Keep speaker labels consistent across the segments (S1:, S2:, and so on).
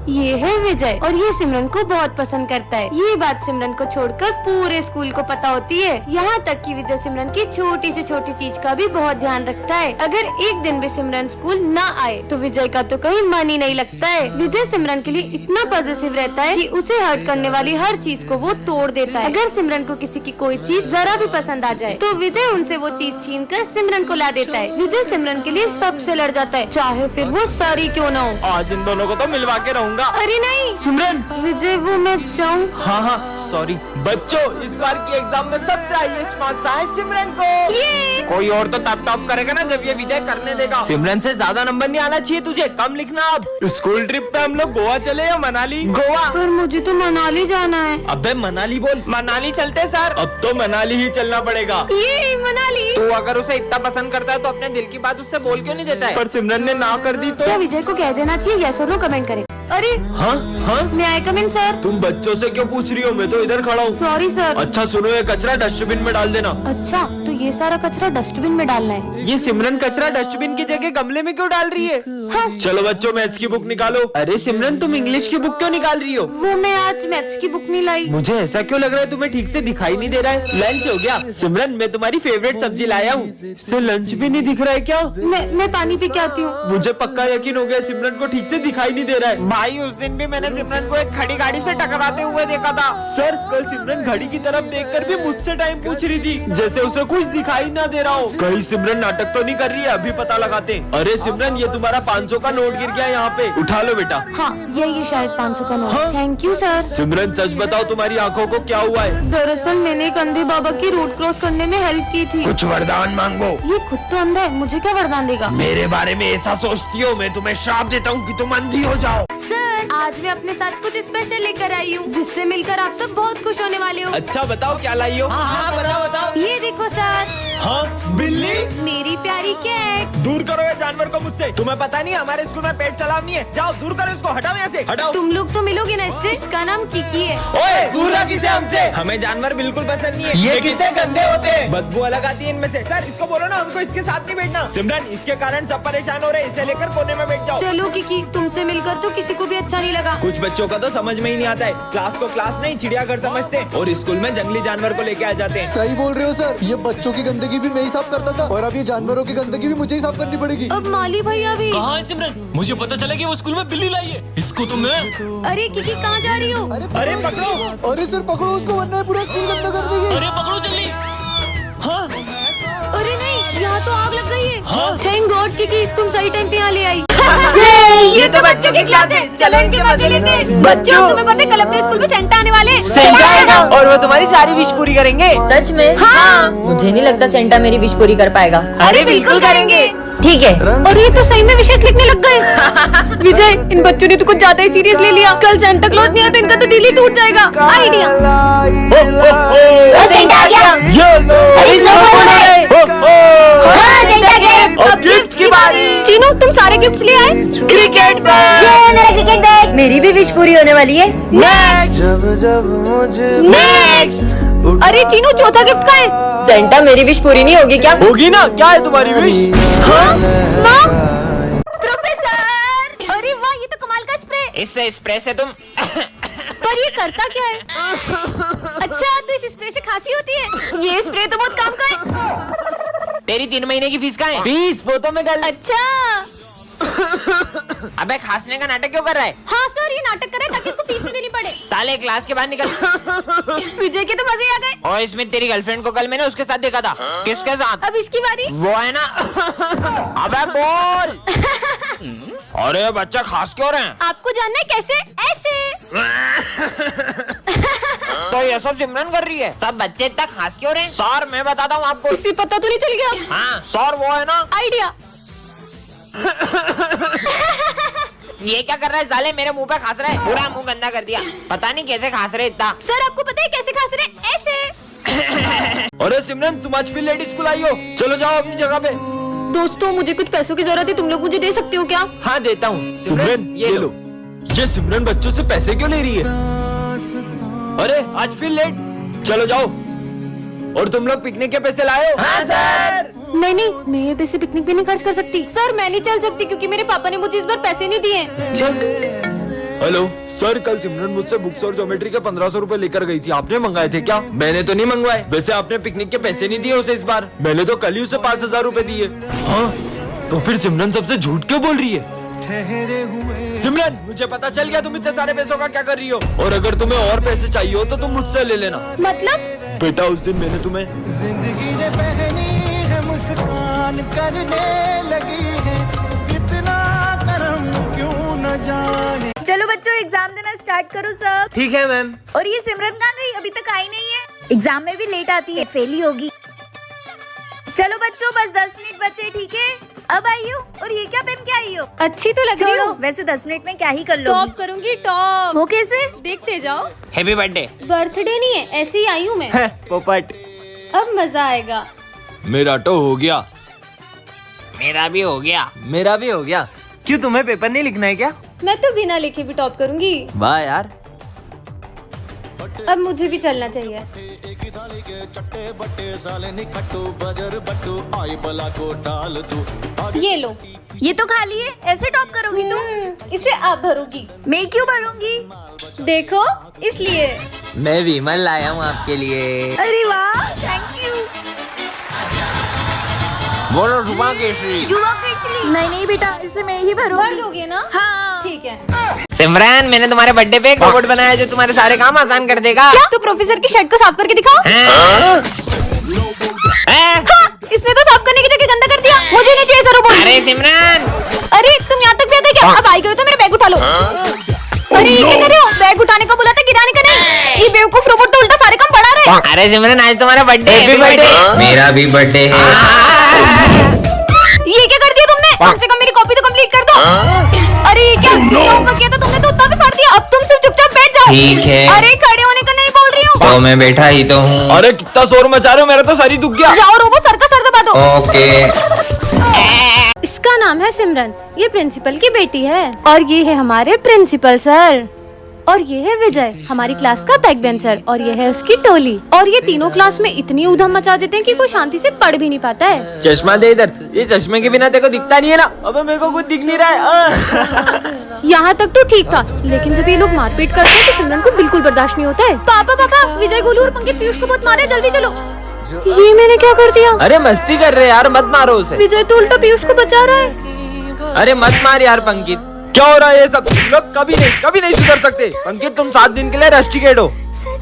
S1: ये है विजय और ये सिमरन को बहुत पसंद करता है। ये बात सिमरन को छोड़कर पूरे स्कूल को पता होती है। यहाँ तक कि विजय सिमरन की छोटी से छोटी चीज का भी बहुत ध्यान रखता है। अगर एक दिन भी सिमरन स्कूल ना आए तो विजय का तो कहीं मन ही नहीं लगता है। विजय सिमरन के लिए इतना पॉजिटिव रहता है कि उसे हर्ट करने वाली हर चीज को वो तोड़ देता है। अगर सिमरन को किसी की कोई चीज जरा भी पसंद आ जाए तो विजय उनसे वो चीज छीन कर सिमरन को ला देता है। विजय सिमरन के लिए सबसे लड़ जाता है, चाहे फिर वो सारी क्यों ना हो।
S2: आज इन दोनों को तो मिलवा के रहूंगा।
S1: अरे नहीं
S2: सिमरन,
S1: विजय, वो मैं जाऊँ।
S2: हाँ सॉरी बच्चों, इस बार की एग्जाम में सबसे हाईएस्ट मार्क्स आए सिमरन को। कोई और तो तब टॉप करेगा ना जब ये विजय करने देगा। सिमरन से ज्यादा नंबर नहीं आना चाहिए तुझे, कम लिखना। अब स्कूल ट्रिप पे हम लोग गोवा चले या मनाली? गोवा।
S1: पर मुझे तो मनाली जाना है।
S2: अबे मनाली बोल। मनाली चलते सर। अब तो मनाली ही चलना पड़ेगा।
S1: ये मनाली।
S2: तो अगर उसे इतना पसंद करता है तो अपने दिल की बात उससे बोल क्यों नहीं देता है? पर सिमरन ने ना कर दी तो
S1: क्या विजय को कह देना चाहिए? यस और नो कमेंट करें। अरे
S2: हाँ हाँ,
S1: मैं आई कमेंट सर।
S2: तुम बच्चों से क्यों पूछ रही हो? मैं तो इधर खड़ा हूँ।
S1: Sorry sir.
S2: अच्छा सुनो, ये कचरा डस्टबिन में डाल देना।
S1: अच्छा, तो ये सारा कचरा डस्टबिन में डालना है।
S2: ये सिमरन कचरा डस्टबिन की जगह गमले में क्यों डाल रही है?
S1: हाँ।
S2: चलो बच्चों, मैथ्स की बुक निकालो। अरे सिमरन, तुम इंग्लिश की बुक क्यों निकाल रही हो?
S1: वो मैं आज मैथ्स की बुक नहीं लाई।
S2: मुझे ऐसा क्यों लग रहा है तुम्हें ठीक से दिखाई नहीं दे रहा है? लंच हो गया? सिमरन, मैं तुम्हारी फेवरेट सब्जी लाया हूँ। इससे लंच भी नहीं दिख रहा है क्या?
S1: मैं पानी पी के आती हूँ।
S2: मुझे पक्का यकीन हो गया सिमरन को ठीक से दिखाई नहीं दे रहा है। भाई, उस दिन भी मैंने सिमरन को एक खड़ी गाड़ी से टकराते हुए देखा था। सर, कल सिमरन घड़ी की तरफ देखकर भी मुझसे टाइम पूछ रही थी, जैसे उसे कुछ दिखाई ना दे रहा हो। कहीं सिमरन नाटक तो नहीं कर रही है? अभी पता लगाते हैं। अरे सिमरन, ये तुम्हारा 500 का नोट गिर गया यहाँ पे, उठा लो बेटा।
S1: हाँ, ये शायद 500 का नोट।
S2: हाँ?
S1: Thank you sir.
S2: सिमरन, सच बताओ तुम्हारी आंखों को क्या हुआ है?
S1: दरअसल मैंने एक अंधे बाबा की रोड क्रॉस करने में हेल्प की थी।
S2: कुछ वरदान मांगो।
S1: ये खुद तो अंधा है, मुझे क्या वरदान देगा?
S2: मेरे बारे में ऐसा सोचती हो? मैं तुम्हें श्राप देता हूँ कि तुम अंधी हो जाओ।
S1: सर, आज मैं अपने साथ कुछ स्पेशल लेकर आई हूँ, जिससे मिलकर आप सब बहुत खुश होने वाले हो।
S2: अच्छा बताओ क्या लाई हो? हाँ बताओ।
S1: ये देखो सर।
S2: हाँ, बिल्ली।
S1: मेरी प्यारी कैट।
S2: दूर करो ये जानवर को मुझसे। तुम्हें पता नहीं हमारे स्कूल में पेट सलाम नहीं है। जाओ दूर करो इसको, हटाओ यहाँ से, हटाओ।
S1: तुम लोग तो मिलोगे ना इससे। इसका नाम किकी है।
S2: ओए, दूर रख इसे हमसे। हमें जानवर बिल्कुल पसंद नहीं है। ये कितने गंदे होते हैं, बदबू अलग आती है इनमें से। सर, इसको बोलो ना हमको इसके साथ नहीं बैठना। सिमरन, इसके कारण सब परेशान हो रहे हैं, इसे लेकर कोने में बैठ जाओ।
S1: चलो किकी, तुमसे मिलकर तो किसी को भी अच्छा नहीं लगा।
S2: कुछ बच्चों का तो समझ में ही नहीं आता है। क्लास को क्लास नहीं, चिड़ियाघर समझते हैं और स्कूल में जंगली जानवर को लेके आ जाते हैं।
S3: सही बोल रहे हो सर, ये बच्चों की गंदगी भी मैं ही साफ करता था और अब ये जानवरों की गंदगी भी मुझे ही साफ करनी पड़ेगी।
S1: अब माली भैया भी।
S4: कहाँ है सिमरन? मुझे पता चला कि वो स्कूल में बिल्ली लाई है। इसको तो मैं।
S1: अरे किकी, कहाँ जा रही हो?
S2: अरे पकड़ो।
S3: अरे सर पकड़ो उसको, वरना पूरा स्कूल गंदा कर देगी।
S4: अरे पकड़ो जल्दी। हाँ
S1: अरे नहीं, यहाँ तो आग लग गई है।
S4: हाँ?
S1: थैंक गॉड किकी, तुम सही टाइम पे यहाँ ले आई।
S5: ये तो बच्चों की क्लास है, चलो इनके मजे लेते हैं।
S1: बच्चों, तुम्हें पता है कल अपने स्कूल में सेंटा आने वाले हैं।
S5: सेंटा आएगा
S2: और वो तुम्हारी सारी विश पूरी करेंगे।
S5: सच में?
S1: हाँ।
S5: मुझे नहीं लगता सेंटा मेरी विश पूरी कर पाएगा।
S1: अरे बिल्कुल करेंगे।
S5: ठीक है।
S1: और ये तो सही में विशेष लिखने लग गए। विजय, इन बच्चों ने तो कुछ ज्यादा ही सीरियस ले लिया। कल सेंटा क्लॉज नहीं आया तो इनका तो दिल ही टूट जाएगा। आइडिया।
S5: सेंटा आ गया। अरे स्नोबॉल है। हाँ, सेंटा गिफ्ट।
S2: अब गिफ्ट की बारी।
S1: चीनू, तुम सारे गिफ्ट्स ले आए?
S2: Cricket bat.
S5: ये मेरा क्रिकेट बैट। मेरी भी विश पूरी होने वाली है।
S1: नेक्स्ट। अरे चीनू, चौथा गिफ्ट का है?
S5: सेंटा, मेरी विश पूरी नहीं होगी क्या?
S2: होगी ना, क्या है तुम्हारी विश?
S1: हाँ? माँ? प्रोफेसर! अरे वाह, ये तो कमाल का स्प्रे।
S2: इससे स्प्रे से तुम
S1: पर ये करता क्या है? अच्छा, तो इस स्प्रे से खांसी होती है? ये स्प्रे तो बहुत काम का है।
S2: तेरी 3 महीने की फीस कहाँ है? फीस फोटो में गल।
S1: अच्छा।
S2: अबे खांसने का नाटक क्यों कर रहा है?
S1: हाँ सर, ये नाटक करे ताकि इसको फीस नहीं देनी पड़े।
S2: साले क्लास के बाहर निकल।
S1: विजय के तो मजे आ गए।
S2: और इसमें तेरी गर्लफ्रेंड को कल मैंने उसके साथ देखा था। किसके साथ?
S1: अब इसकी बारी।
S2: वो है ना। अबे बोल। अरे बच्चा खास क्यों रहे हैं?
S1: आपको जानना है कैसे? ऐसे।
S2: तो ये सब सिमरन कर रही है। सब बच्चे इतना खास क्यों रहे हैं? सर, मैं बताता हूँ आपको।
S1: इसे पता तो नहीं चल गया?
S2: हाँ सर, वो है ना।
S1: आइडिया।
S2: ये क्या कर रहा है साले? मेरे मुंह पे खास रहा है, पूरा मुंह गंदा कर दिया। पता नहीं कैसे खास रहे इतना।
S1: सर, आपको पता है कैसे खांस रहे? ऐसे।
S2: अरे सिमरन, तुम आज फिर लेडी स्कूल आई हो। चलो जाओ अपनी जगह पे।
S1: दोस्तों, मुझे कुछ पैसों की जरूरत है, तुम लोग मुझे दे सकते हो क्या?
S2: हाँ देता हूँ। सिमरन, ये लो। ये सिमरन बच्चों से पैसे क्यों ले रही है? अरे आज फिर लेट। चलो जाओ। और तुम लोग पिकनिक के पैसे लाए हो? हाँ सर।
S1: नहीं नहीं, मैं ये पैसे पिकनिक पे नहीं खर्च कर सकती। सर, मैं नहीं चल सकती क्योंकि मेरे पापा ने मुझे इस बार पैसे नहीं दिए।
S2: हेलो सर, कल सिमरन मुझसे बुक्स और ज्योमेट्री के 1500 रुपए लेकर गई थी। आपने मंगाए थे क्या? मैंने तो नहीं मंगवाए। वैसे आपने पिकनिक के पैसे नहीं दिए उसे इस बार? मैंने तो कल ही उसे 5000 रुपए दिए। हाँ, तो फिर सिमरन सबसे झूठ क्यों बोल रही है? सिमरन, मुझे पता चल गया तुम इतने सारे पैसों का क्या कर रही हो, और अगर तुम्हें और पैसे चाहिए हो तो तुम मुझसे ले लेना।
S1: मतलब
S2: बेटा, उस दिन मैंने तुम्हें
S6: जिंदगी ने पहनी है मुस्कान करने लगी है, इतना करम क्यों न जाने।
S7: चलो बच्चों, एग्जाम देना स्टार्ट करो सब।
S2: ठीक है मैम।
S7: और ये सिमरन कहाँ गई? अभी तक आई नहीं है। एग्जाम में भी लेट आती है, फेल ही होगी। चलो बच्चों, बस 10 मिनट बचे, ठीक है? अब आई हो। और ये क्या पहन के आई हो?
S1: अच्छी तो लग रही
S7: छोड़ो,
S1: हो।
S7: वैसे 10 मिनट में क्या ही कर लो।
S1: टॉप करूंगी, टॉप।
S7: वो कैसे?
S1: देखते जाओ।
S2: Happy birthday.
S1: बर्थडे नहीं है, ऐसे ही आई हूँ मैं।
S2: पोपट।
S1: अब मजा आएगा।
S2: मेरा तो हो गया।
S5: मेरा भी हो गया।
S2: मेरा भी हो गया। क्यों, तुम्हें पेपर नहीं लिखना है क्या?
S1: मैं तो बिना लिखे भी टॉप करूंगी।
S2: वाह यार।
S1: अब मुझे भी चलना चाहिए। ये लो।
S7: ये तो खाली है, ऐसे टॉप करोगी तुम?
S1: इसे आप भरोगी।
S7: मैं क्यों भरूंगी?
S1: देखो, इसलिए।
S2: मैं विमल लाया हूँ आपके लिए।
S7: अरे वाह, थैंक यू।
S2: बोलो जुबा केसरी।
S7: जुआ केचली। नहीं बेटा, इसे मैं ही
S1: भर
S7: भरूंगी।
S1: दोगे ना?
S7: हाँ।
S1: ठीक है।
S5: सिमरन, मैंने तुम्हारे बर्थडे पे एक रोबोट बनाया जो तुम्हारे सारे काम आसान कर देगा।
S1: क्या? तो प्रोफेसर की शर्ट को साफ करके दिखाओ।
S5: हाँ?
S1: इसने तो साफ करने की जगह गंदा कर दिया। मुझे नहीं चाहिए सर रोबोट।
S5: अरे सिमरन,
S1: अरे तुम यहाँ तक भी आते क्या? अब आई गए तो मेरा बैग उठा लो। अरे ये क्या कर रहे हो? बैग उठाने का बोला था, गिराने का नहीं। ये बेवकूफ रोबोट तो उल्टा सारे काम बढ़ा रहे हैं।
S5: अरे सिमरन, आज तुम्हारा बर्थडे। Happy birthday.
S2: मेरा भी बर्थडे है।
S1: ये क्या कर दिया तुमने? कम से कम मेरी कॉपी तो कंप्लीट कर दो। अरे ये क्या? जितना होमवर्क किया था तुमने तो उतना भी फाड़ दिया। अब तुम सिर्फ चुपचाप बैठ जाओ।
S2: ठीक है।
S1: अरे खड़े होने का नहीं बोल रही हूँ।
S2: तो मैं बैठा ही तो हूँ। अरे कितना शोर मचा रहे हो, मेरा तो सर ही दुख गया।
S1: जाओ रोबो, सर का सर दबा दो।
S2: ओके।
S1: इसका नाम है सिमरन, ये प्रिंसिपल की बेटी है। और ये है हमारे प्रिंसिपल सर। और ये है विजय, हमारी क्लास का बैक बेंचर। और ये है उसकी टोली। और ये तीनों क्लास में इतनी ऊधम मचा देते हैं कि कोई शांति से पढ़ भी नहीं पाता है।
S2: चश्मा दे इधर। ये चश्मे के बिना तेरे को दिखता नहीं है ना? अबे मेरे को कुछ दिख नहीं रहा है।
S1: यहाँ तक तो ठीक था, लेकिन जब ये लोग मारपीट करते हैं तो सिमरन को बिल्कुल बर्दाश्त नहीं होता है। पापा पापा, विजय, गोलू और पंकित पीयूष को बहुत मारे, जल्दी चलो। ये मैंने क्या कर दिया?
S2: अरे मस्ती कर रहे यार, मत मारो उसे।
S1: विजय तो उल्टा पीयूष को बचा रहा है।
S2: अरे मत मार यार पंकित। क्या हो रहा है ये सब? तुम लोग कभी नहीं सुधर सकते। पंकित, तुम 7 दिन के लिए रस्टिकेट हो।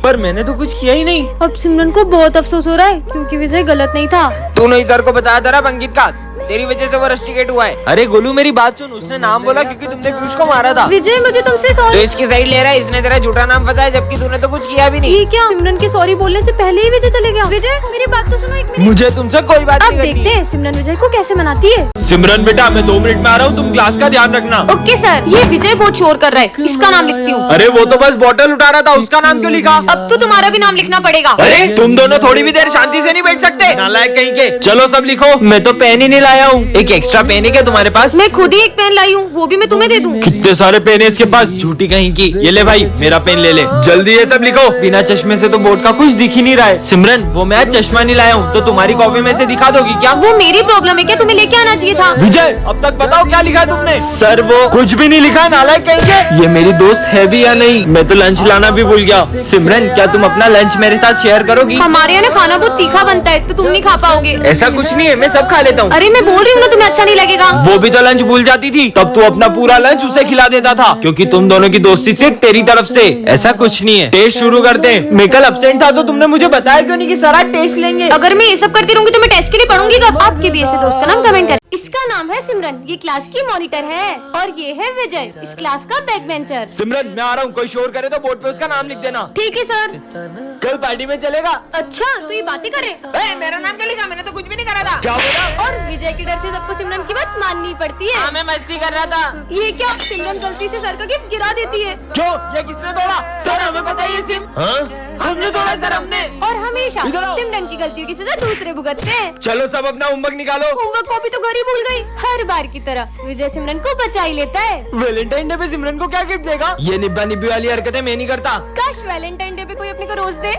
S2: पर मैंने तो कुछ किया ही नहीं।
S1: अब सिमरन को बहुत अफसोस हो रहा है क्योंकि विजय गलत नहीं था।
S2: तूने इधर को बताया था ना पंकित का? तेरी वजह से वो रस्टिकेट हुआ है। अरे गोलू, मेरी बात सुन। उसने नाम बोला क्योंकि तुमने पीयूष को मारा था।
S1: विजय, मुझे तुमसे
S5: तो
S1: सॉरी।
S5: इसकी साइड ले रहा है, इसने तेरा झूठा नाम बताया जबकि तूने तो कुछ किया भी नहीं।
S1: ये क्या? सिमरन के सॉरी बोलने से पहले ही विजय चले गया। विजय, मेरी बात तो सुनो एक मिनट।
S2: मुझे तुमसे कोई बात
S1: अब
S2: नहीं करनी।
S1: देखते हैं सिमरन विजय को कैसे मनाती है।
S2: सिमरन बेटा, मैं 2 मिनट में आ रहा हूँ, तुम क्लास का ध्यान रखना।
S1: Okay sir. ये विजय बहुत शोर कर रहा है, इसका नाम लिखती हूँ।
S2: अरे वो तो बस बॉटल उठा रहा था, उसका नाम क्यों लिखा?
S1: अब तो तुम्हारा भी नाम लिखना पड़ेगा।
S2: अरे तुम दोनों थोड़ी भी देर शांति से नहीं बैठ सकते? नालायक कहीं के। चलो सब लिखो। मैं तो पेन ही नहीं लाया हूँ। एक एक्स्ट्रा पेन है क्या तुम्हारे पास?
S1: मैं खुद ही एक पेन लाई हूँ, वो भी मैं तुम्हें दे दूँ।
S2: कितने सारे पेन है इसके पास, झूठी कहीं की। ये ले भाई, मेरा पेन ले ले। जल्दी ये सब लिखो। बिना चश्मे से तो बोर्ड का कुछ दिख ही नहीं रहा है। सिमरन, वो मैं आज चश्मा नहीं लाया हूँ, तो तुम्हारी कॉपी में से दिखा दोगी क्या?
S1: वो मेरी प्रॉब्लम है क्या? तुम्हें लेके आना चाहिए था।
S2: विजय, अब तक बताओ क्या लिखा है तुमने? सर वो कुछ भी नहीं लिखा, नालायक कहीं के। ये मेरी दोस्त है भी या नहीं? मैं तो लंच लाना भी भूल गया। सिमरन, क्या तुम अपना लंच मेरे साथ शेयर करोगी?
S1: हमारे यहाँ खाना बहुत तीखा बनता है, तो तुम नहीं खा पाओगे।
S2: ऐसा कुछ नहीं है, मैं सब खा लेता हूँ।
S1: अरे मैं बोल रही हूँ ना, तुम्हें अच्छा नहीं लगेगा।
S2: वो भी तो लंच भूल जाती थी, तब तू अपना पूरा लंच उसे खिला देता था, क्योंकि तुम दोनों की दोस्ती सिर्फ तेरी तरफ से। ऐसा कुछ नहीं है। टेस्ट शुरू करते हैं। मैं कल अब्सेंट था तो तुमने मुझे बताया क्यों नहीं कि सर आज टेस्ट लेंगे?
S1: अगर मैं ये सब करती रहूंगी तो मैं टेस्ट के लिए पढ़ूंगी कब? आपके भी ऐसे दोस्त का नाम कमेंट करें। इसका नाम है सिमरन, ये क्लास की मॉनिटर है। और ये है विजय, इस क्लास का बैक बेंचर।
S2: सिमरन, मैं आ रहा हूँ। कोई शोर करे तो बोर्ड पे उसका नाम लिख देना।
S1: ठीक है सर।
S2: कल पार्टी में चलेगा?
S1: अच्छा, तो ये बातें करे।
S5: मेरा नाम क्या लिखा? मैंने तो कुछ भी नहीं करा था।
S2: क्या बोला?
S1: और विजय के डर से सबको सिमरन की बात माननी पड़ती है।
S5: हाँ, मैं मस्ती कर रहा था।
S1: ये क्या? सिमरन गलती से सर का गिफ्ट गिरा देती है।
S2: क्यों? ये किसने तोड़ा? सर हमें पता है ये सिम। हमने तोड़ा सर, हमने।
S1: और हमेशा
S2: इधर आओ।
S1: सिमरन की गलतियों की सजा दूसरे भुगतते हैं।
S2: चलो सब अपना होमवर्क निकालो।
S1: होमवर्क कॉपी तो घर ही भूल गई। हर बार की तरह विजय सिमरन को बचा ही लेता है।
S2: वैलेंटाइन डे पे सिमरन को क्या गिफ्ट देगा? ये निब्बा निब्बी वाली हरकतें मैं नहीं करता।
S1: काश वैलेंटाइन डे पे कोई अपने को रोज दे।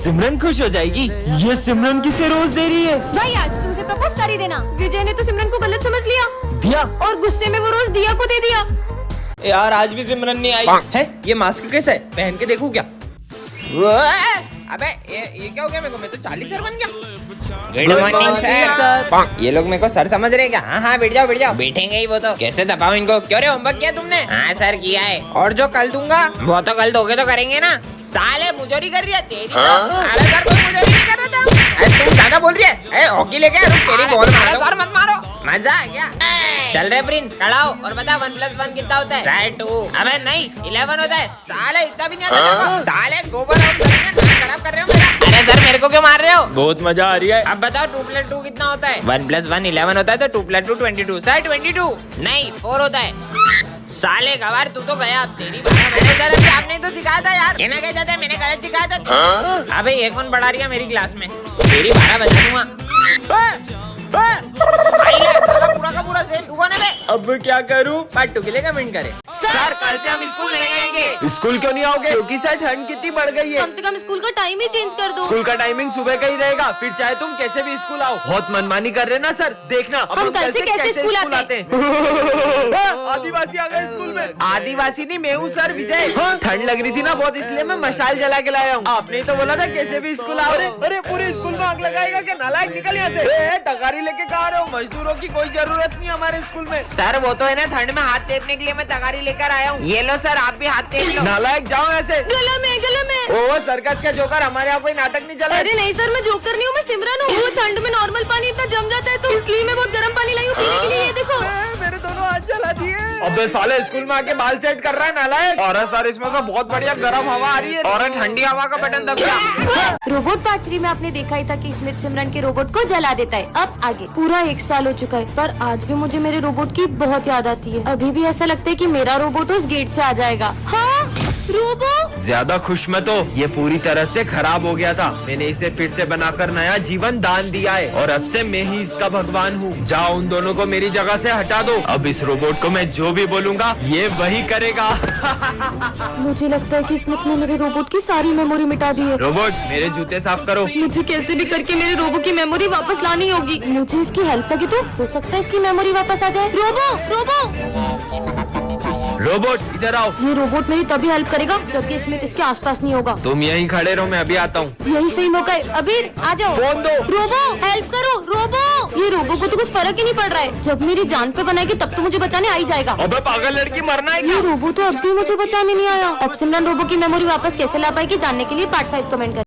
S2: सिमरन खुश हो जाएगी। ये सिमरन किसे रोज दे रही है?
S1: भाई आज तुमसे प्रपोज कर ही देना। विजय ने तो सिमरन को गलत समझ लिया
S2: दिया।
S1: और गुस्से में वो रोज दिया को दे दिया।
S2: यार आज भी सिमरन नहीं आई है। ये मास्क कैसा है, पहन के देखूं क्या? अबे ये क्या हो गया मेरे को? मैं तो 40 सर बन गया। Good morning sir. ये लोग मेरे को सर समझ रहे हैं क्या? हाँ हाँ बैठ जाओ बैठ जाओ। बैठेंगे ही वो तो। कैसे दबाओ इनको? क्यों रे होमवर्क किया तुमने? हाँ सर किया है। और जो कल दूंगा वो तो कल दोगे तो करेंगे ना। साले मुजोरी कर रही है तेरी तो। अरे सर कोई मुजोरी नहीं कर रहा था। तुम ज्यादा बोल रही है। हॉकी लेके तेरी बॉल मारो सर, मत मारो। मजा आ गया। चल रे प्रिंस खड़ा हो और बता 1+1 कितना होता है? सर 2। अबे नहीं 11 होता है। साले इतना भी नहीं आता तेरे को। साले गोबर खराब कर रहे हो मेरा। अरे सर मेरे को क्यों मार रहे हो? बहुत मजा आ रही है। अब बताओ 2+2 कितना होता है? 1+1 11 होता है तो 2+2 22। सर 22 नहीं 4 होता है। साले गवार तू तो गया। अब तेरी मैंने सर अभी आपने तो सिखाया था यार। कहना क्या चाहता है? मैंने गलत सिखाया था। अबे ये कौन पढ़ा रही है मेरी क्लास में? तेरी 12 बजा दूंगा। साला पूरा का पूरा सेम। तू कौन है बे? अब क्या करूं? पार्ट 2 के लिए कमेंट करें। सर कल से हम स्कूल नहीं आएंगे। स्कूल क्यों नहीं आओगे? क्योंकि सर ठंड कितनी बढ़ गई है।
S1: कम से कम स्कूल का टाइम ही चेंज कर दो।
S2: स्कूल का टाइमिंग सुबह का ही रहेगा, फिर चाहे तुम कैसे भी स्कूल आओ। बहुत मनमानी कर रहे ना सर। देखना अब
S1: हम
S2: लोग
S1: कल से कैसे स्कूल आते
S2: हैं। आदिवासी आ गए स्कूल में। आदिवासी नहीं मैं हूँ सर विजय। ठंड लग रही थी ना बहुत, इसलिए मैं मशाल जला के लाया हूँ। आपने ही तो बोला था कैसे भी स्कूल आओ। अरे पूरे स्कूल में आग लगाएगा क्या? नालायक निकल यहाँ से। तगारी लेके कहा रहे हो? मजदूरों की कोई जरूरत नहीं हमारे स्कूल में। सर वो तो है ना, ठंड में हाथ टेपने के लिए मैं तगारी लेकर आया हूँ। ये लो सर आप भी हाथ टेप लो। नालायक जाओ ऐसे।
S1: गला में
S2: ओ सर्कस का जोकर, हमारे यहाँ कोई नाटक नहीं चला।
S1: अरे नहीं सर मैं जोकर नहीं हूँ, मैं सिमरन हूँ। वो ठंड में नॉर्मल पानी इतना जम जाता है तो इसलिए मैं बहुत गर्म पानी लाई हूँ पीने के लिए। ये देखो
S2: मेरे दोनों हाथ जला दिए। अबे साले स्कूल में आके बाल सेट कर रहा है नालायक। और सर इसमें तो बहुत बढ़िया गर्म हवा आ रही है और ठंडी हवा का बटन दब गया।
S1: रोबोट पार्ट 3 में आपने देखा ही था कि स्मिथ सिमरन के रोबोट को जला देता है। अब आगे पूरा 1 साल हो चुका है पर आज भी मुझे मेरे रोबोट की बहुत याद आती है। अभी भी ऐसा लगता है कि मेरा रोबोट उस गेट से आ जाएगा। हाँ रोबो
S2: ज्यादा खुश मत हो, ये पूरी तरह से खराब हो गया था। मैंने इसे फिर से बनाकर नया जीवन दान दिया है और अब से मैं ही इसका भगवान हूँ। जाओ उन दोनों को मेरी जगह से हटा दो। अब इस रोबोट को मैं जो भी बोलूँगा ये वही करेगा।
S1: मुझे लगता है कि स्मिथ ने मेरे रोबोट की सारी मेमोरी मिटा दी है।
S2: रोबोट मेरे जूते साफ करो।
S1: मुझे कैसे भी करके मेरे रोबो की मेमोरी वापस लानी होगी। मुझे इसकी हेल्प लगी तो हो सकता है इसकी मेमोरी वापस आ जाए। रोबो मुझे इसकी मदद करनी चाहिए।
S2: रोबोट इधर आओ।
S1: ये रोबोट मेरी तभी हेल्प करेगा जबकि स्मिथ इसके आसपास नहीं होगा।
S2: तुम यहीं खड़े रहो, मैं अभी आता हूँ।
S1: यही सही मौका है। अबीर आ जाओ।
S2: फोन दो।
S1: रोबो हेल्प करो। रोबो ये रोबो को तो कुछ फर्क ही नहीं पड़ रहा है। जब मेरी जान पे बनाएगी तब तो मुझे बचाने आ ही जाएगा।
S2: अबे पागल लड़की मरना है क्या?
S1: ये रोबो तो अब भी मुझे बचाने नहीं आया। अब सिमरन रोबो की मेमोरी वापस कैसे ला पाएगी जानने के लिए पार्ट 5 कमेंट करें।